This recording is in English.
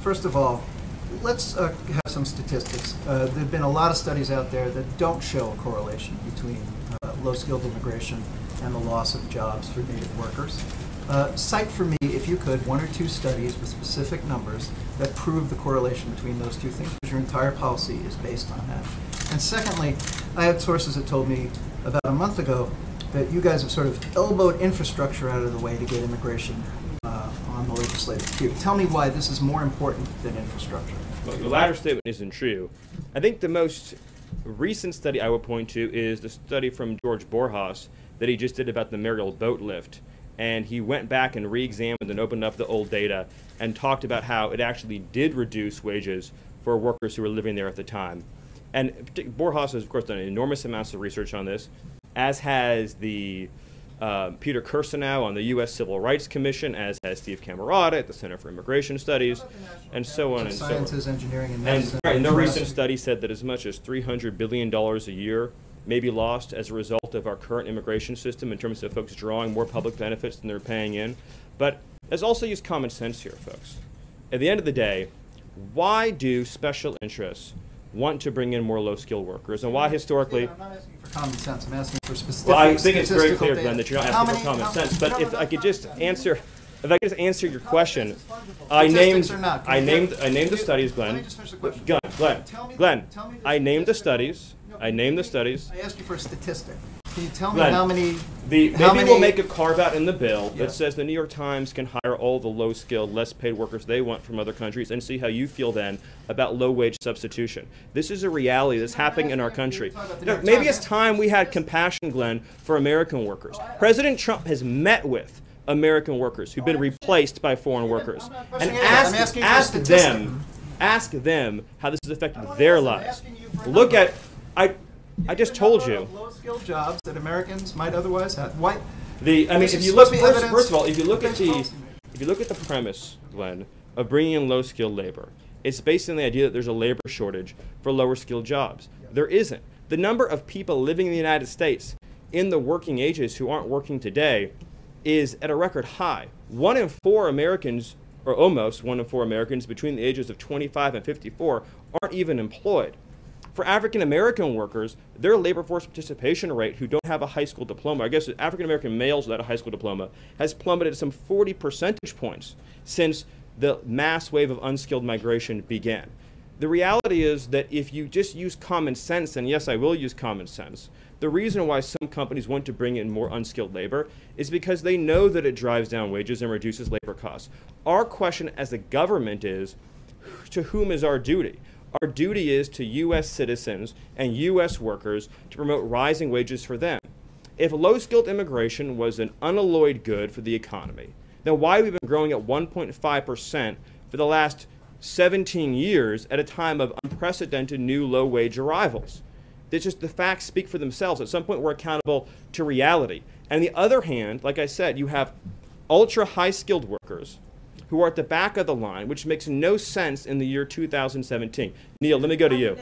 First of all, let's have some statistics. There have been a lot of studies out there that don't show a correlation between low-skilled immigration and the loss of jobs for native workers. Cite for me, if you could, one or two studies with specific numbers that prove the correlation between those two things, because your entire policy is based on that. And secondly, I had sources that told me about a month ago that you guys have sort of elbowed infrastructure out of the way to get immigration on the legislative queue. Tell me why this is more important than infrastructure. Well, the latter statement isn't true. I think the most recent study I would point to is the study from George Borjas that he just did about the Mariel boat lift. And he went back and re-examined and opened up the old data and talked about how it actually did reduce wages for workers who were living there at the time. And Borjas has, of course, done enormous amounts of research on this, as has the Peter Kirsanow on the U.S. Civil Rights Commission, as has Steve Camarada at the Center for Immigration Studies, and so on and so on. Sciences, engineering, and medicine. And no recent study said that as much as $300 billion a year may be lost as a result of our current immigration system in terms of folks drawing more public benefits than they're paying in. But let's also use common sense here, folks. At the end of the day, why do special interests want to bring in more low-skilled workers, and why historically... I'm not asking for common sense. I'm asking for specific. Well, I think it's very clear, data. Glenn, that you're not asking for common sense. But if I could just answer your question, I named the studies, Glenn. Let me just finish the question. Glenn, I named the studies. I asked you for a statistic. Can you tell me Glenn, how many? Maybe we'll make a carve-out in the bill that says the New York Times can hire all the low-skilled, less-paid workers they want from other countries, and see how you feel then about low-wage substitution. This is a reality that's happening in our country. Maybe it's time we had compassion, Glenn, for American workers. President Trump has met with American workers who've been replaced by foreign workers, and ask them how this has affected their lives. Look at I just told you. Low-skilled jobs that Americans might otherwise have. Why? If you look first of all, if you look at the premise, Glenn, of bringing in low-skilled labor, it's based on the idea that there's a labor shortage for lower-skilled jobs. There isn't. The number of people living in the United States in the working ages who aren't working today is at a record high. 1 in 4 Americans, or almost 1 in 4 Americans between the ages of 25 and 54, aren't even employed. For African-American workers, their labor force participation rate who don't have a high school diploma, I guess African-American males without a high school diploma, has plummeted some 40 percentage points since the mass wave of unskilled migration began. The reality is that if you just use common sense, and yes, I will use common sense, the reason why some companies want to bring in more unskilled labor is because they know that it drives down wages and reduces labor costs. Our question as a government is, to whom is our duty? Our duty is to U.S. citizens and U.S. workers to promote rising wages for them. If low-skilled immigration was an unalloyed good for the economy, then why have we been growing at 1.5% for the last 17 years at a time of unprecedented new low-wage arrivals? It's just the facts speak for themselves. At some point, we're accountable to reality. And on the other hand, like I said, you have ultra-high-skilled workers who are at the back of the line, which makes no sense in the year 2017. Neil, let me go to you.